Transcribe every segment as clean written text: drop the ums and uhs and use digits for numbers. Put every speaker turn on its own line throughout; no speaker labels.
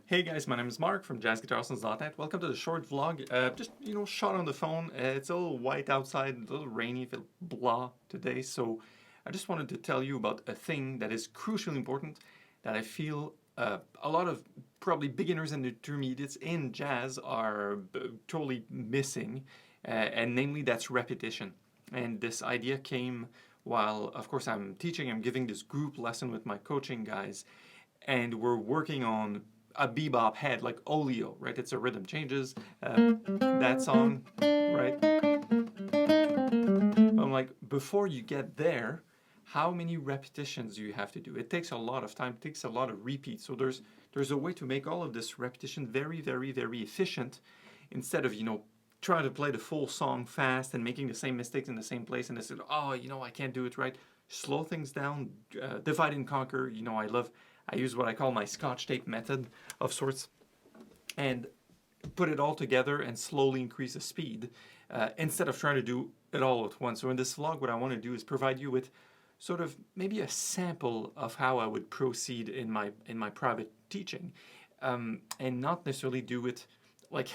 Hey guys, my name is Mark from jazzguitarlessons.net. Welcome to the short vlog. Just, shot on the phone. It's a little white outside, a little rainy, a little blah today. So I just wanted to tell you about a thing that is crucially important that I feel a lot of probably beginners and intermediates in jazz are totally missing. And namely, that's repetition. And this idea came while, of course, I'm giving this group lesson with my coaching guys. And we're working on a bebop head, like Olio, right? It's a rhythm changes, that song, right? I'm like, before you get there, how many repetitions do you have to do? It takes a lot of time, it takes a lot of repeats. So there's a way to make all of this repetition very, very, very efficient instead of, trying to play the full song fast and making the same mistakes in the same place and they said, I can't do it right. Slow things down, divide and conquer. I use what I call my Scotch tape method of sorts and put it all together and slowly increase the speed instead of trying to do it all at once. So in this vlog, what I want to do is provide you with sort of maybe a sample of how I would proceed in my private teaching and not necessarily do it like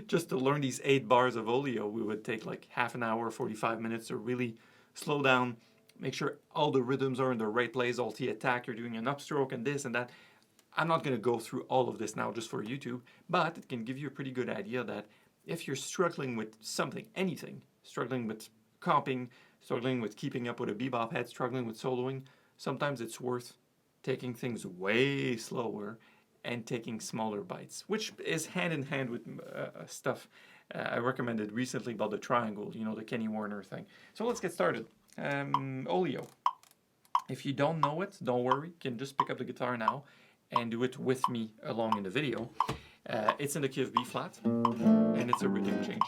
just to learn these 8 bars of Olio. We would take like half an hour, 45 minutes to really slow down, make sure all the rhythms are in the right place, alt attack, you're doing an upstroke and this and that. I'm not going to go through all of this now just for YouTube, but it can give you a pretty good idea that if you're struggling with something, anything, struggling with comping, struggling with keeping up with a bebop head, struggling with soloing, sometimes it's worth taking things way slower and taking smaller bites, which is hand in hand with stuff I recommended recently about the triangle, the Kenny Warner thing. So let's get started. Olio. If you don't know it, don't worry. You can just pick up the guitar now and do it with me along in the video. It's in the key of B flat, and it's a rhythm change.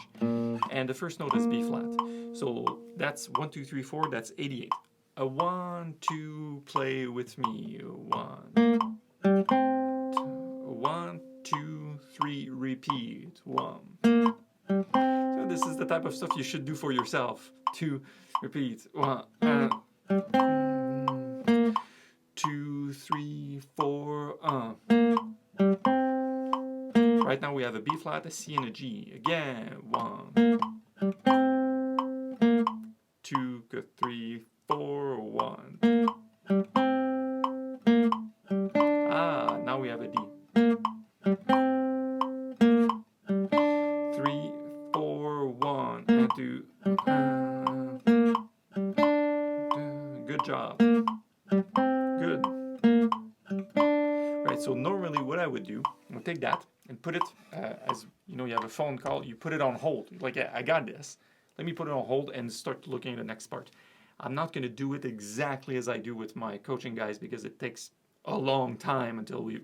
And the first note is B flat. So that's 1, 2, 3, 4. That's 88. A 1, 2, play with me. 1, 2, 3, repeat. 1. So this is the type of stuff you should do for yourself. 2, repeat. 1, 2, 3, 4. Right now we have a B flat, a C, and a G. Again, 1, 2, 3, 4, 1. Now we have a D. 3, 4, 1, and 2. Good job. Good. Right, so normally what I would do, I'm going to take that and put it, as you have a phone call, you put it on hold. You're like, yeah, I got this. Let me put it on hold and start looking at the next part. I'm not going to do it exactly as I do with my coaching guys because it takes a long time until we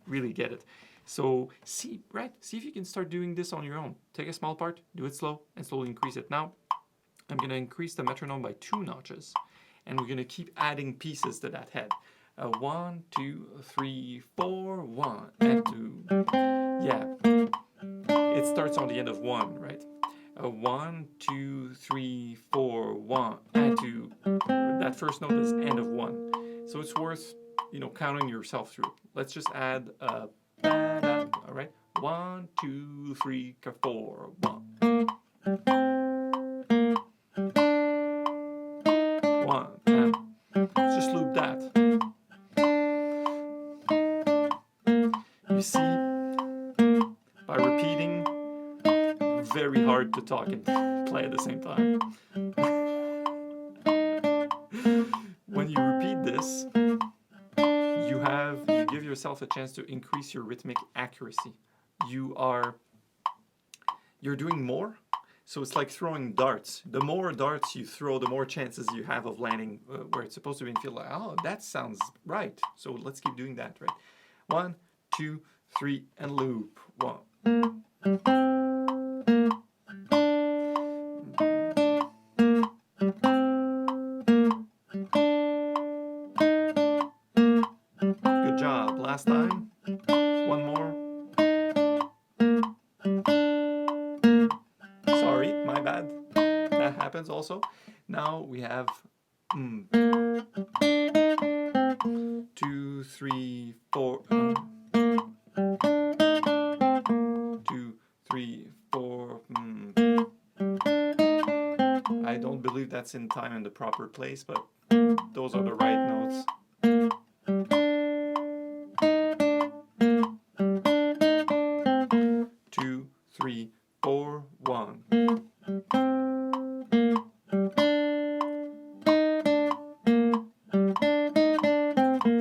really get it. So see if you can start doing this on your own. Take a small part, do it slow, and slowly increase it. Now, I'm going to increase the metronome by 2 notches, and we're going to keep adding pieces to that head. 1, 2, 3, 4, 1, and 2. Yeah, it starts on the end of 1, right? 1, 2, 3, 4, 1, and 2. That first note is end of 1. So it's worth, counting yourself through. Let's just add all right? 1, 2, 3, 4, 1. 1. Let's just loop that. You see, by repeating, very hard to talk and play at the same time. When you repeat this, you give yourself a chance to increase your rhythmic accuracy. You're doing more, so it's like throwing darts. The more darts you throw, the more chances you have of landing where it's supposed to be and feel like, oh, that sounds right. So let's keep doing that, right? 1, 2, 3, and loop. 1. Good job. Last time. 1 more. Sorry, my bad. That happens also. Now we have 2, 3, 4. that's in time in the proper place, but those are the right notes. 2, 3, 4, 1.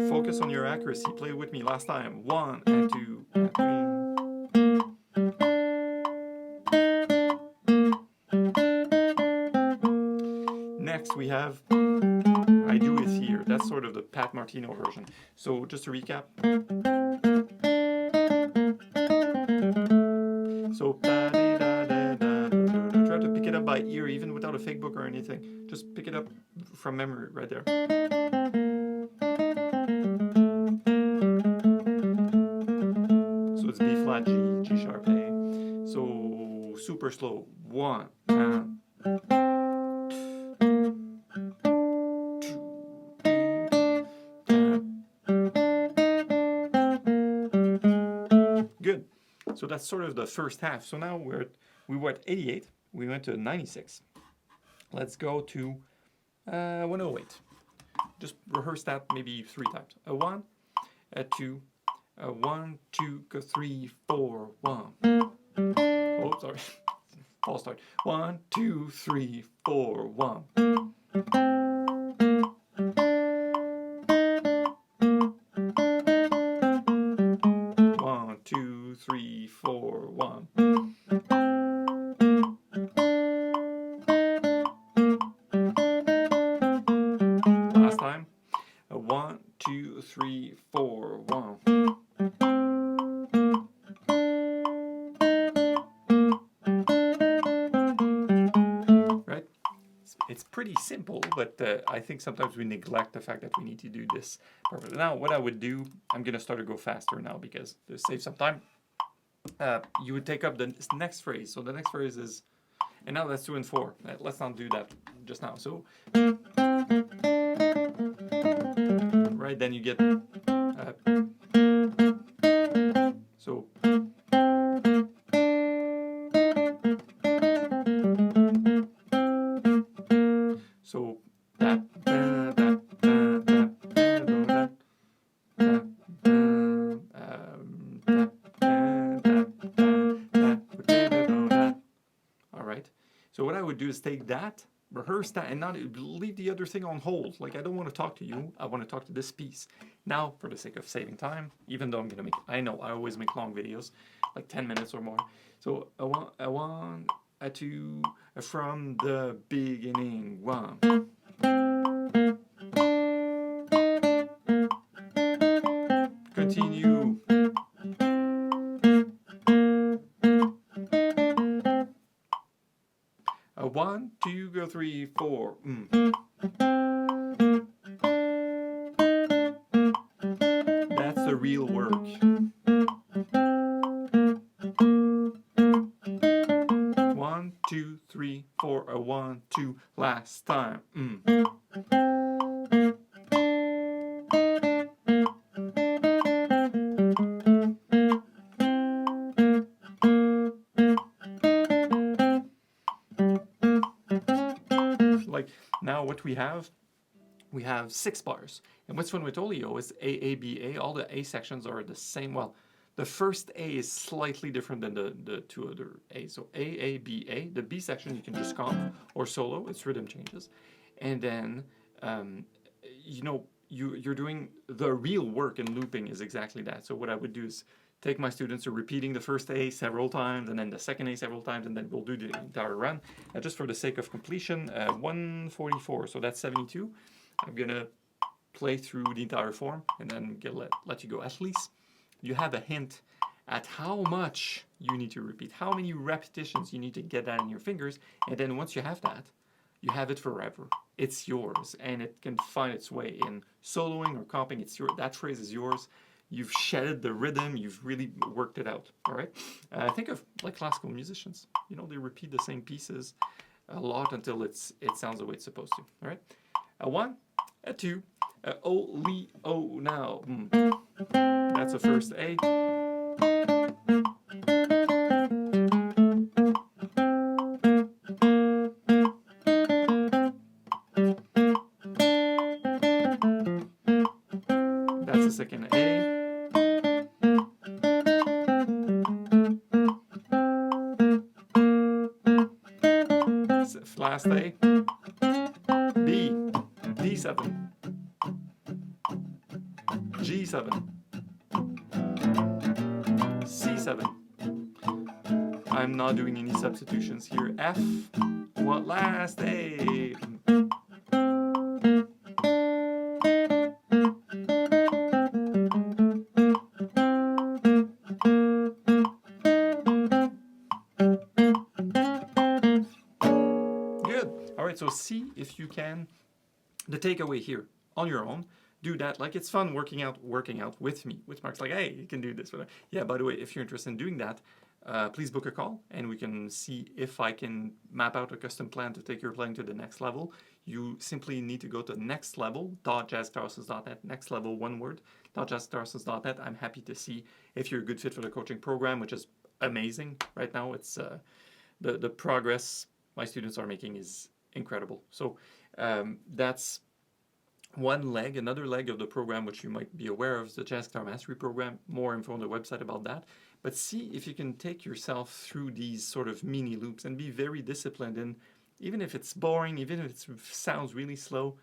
Focus on your accuracy. Play with me last time. 1 and 2 and 3. Next we have I Do It Here. That's sort of the Pat Martino version. So just to recap. So try to pick it up by ear, even without a fake book or anything. Just pick it up from memory right there. So it's B flat, G sharp, A. So super slow. 1 and 2. Good. So that's sort of the first half. So now we were at 88. We went to 96. Let's go to 108. Just rehearse that maybe 3 times. A 1, a 2, a 1, 2, go 3, 4, 1. Oh, sorry. False start. 1, 2, 3, 4, 1. 1, 2, 3, 4, 1. Last time. 1, 2, 3, 4, 1. Right? It's pretty simple, but I think sometimes we neglect the fact that we need to do this perfectly. Now, what I would do, I'm going to start to go faster now because to save some time. You would take up the next phrase. So the next phrase is, and now that's 2 and 4. Let's not do that just now. So, right, then you get, so, so, that, all right. So what I would do is take that, rehearse that, and not leave the other thing on hold. Like, I don't want to talk to you. I want to talk to this piece. Now, for the sake of saving time, even though I'm going to make, I know I always make long videos, like 10 minutes or more. So a 1, a 2, from the beginning. 1. Continue. A 1, 2, go 3, 4. That's the real work. 1, 2, 3, 4. A 1, 2. Last time. Like, now what we have 6 bars. And what's fun with Olio is A, B, A. All the A sections are the same. Well, the first A is slightly different than the 2 other A's. So A, B, A. The B section you can just comp or solo. It's rhythm changes. And then, you're doing the real work in looping is exactly that. So what I would do is take my students to repeating the first A several times, and then the second A several times, and then we'll do the entire run. Just for the sake of completion, 144, so that's 72. I'm going to play through the entire form, and then let you go. At least you have a hint at how much you need to repeat, how many repetitions you need to get that in your fingers, and then once you have that, you have it forever. It's yours, and it can find its way in soloing or comping. That phrase is yours. You've shedded the rhythm. You've really worked it out. All right. Think of like classical musicians. They repeat the same pieces a lot until it sounds the way it's supposed to. All right. A 1, a 2, a O now. That's the first A. last A, B, D7, G7, C7. I'm not doing any substitutions here. F, what last A. Good. All right, so see if you can. The takeaway here on your own, do that. Like, it's fun working out with me, with Marc's like, hey, you can do this. Yeah, by the way, if you're interested in doing that, please book a call and we can see if I can map out a custom plan to take your playing to the next level. You simply need to go to nextlevel.jazzguitarlessons.net, next level, one word, .jazzguitarlessons.net. I'm happy to see if you're a good fit for the coaching program, which is amazing right now. It's the progress my students are making is incredible. So that's one leg. Another leg of the program, which you might be aware of, is the Jazz Guitar Mastery Program. More info on the website about that. But see if you can take yourself through these sort of mini loops and be very disciplined. And even if it's boring, even if it sounds really slow,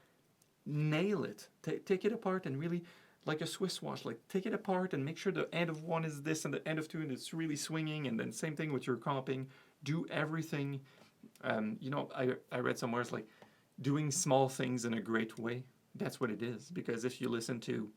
nail it. Take it apart and really, like a Swiss watch, like take it apart and make sure the end of one is this and the end of two and it's really swinging. And then same thing with your comping. Do everything. You know, I read somewhere it's like doing small things in a great way. That's what it is. Because if you listen to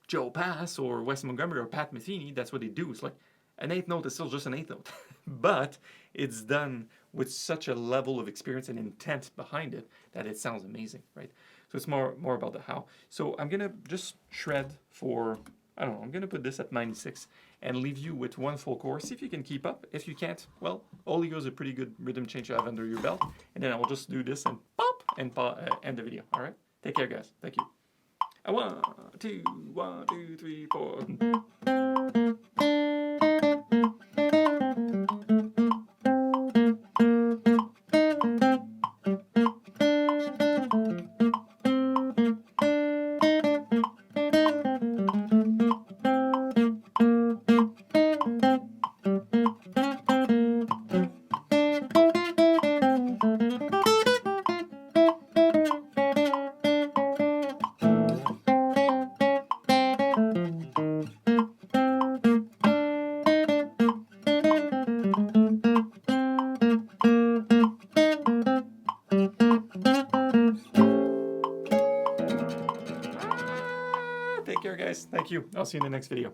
Joe Pass or Wes Montgomery or Pat Metheny, that's what they do. It's like an eighth note is still just an eighth note. But it's done with such a level of experience and intent behind it that it sounds amazing, right? So it's more about the how. So I'm going to just shred for, I don't know, I'm going to put this at 96 and leave you with one full chorus. See if you can keep up. If you can't, well, All Ego is a pretty good rhythm change to have under your belt. And then I will just do this and pop and end the video. All right? Take care, guys. Thank you. 1, 2, 1, 2, 3, 4. Take care, guys. Thank you. I'll see you in the next video.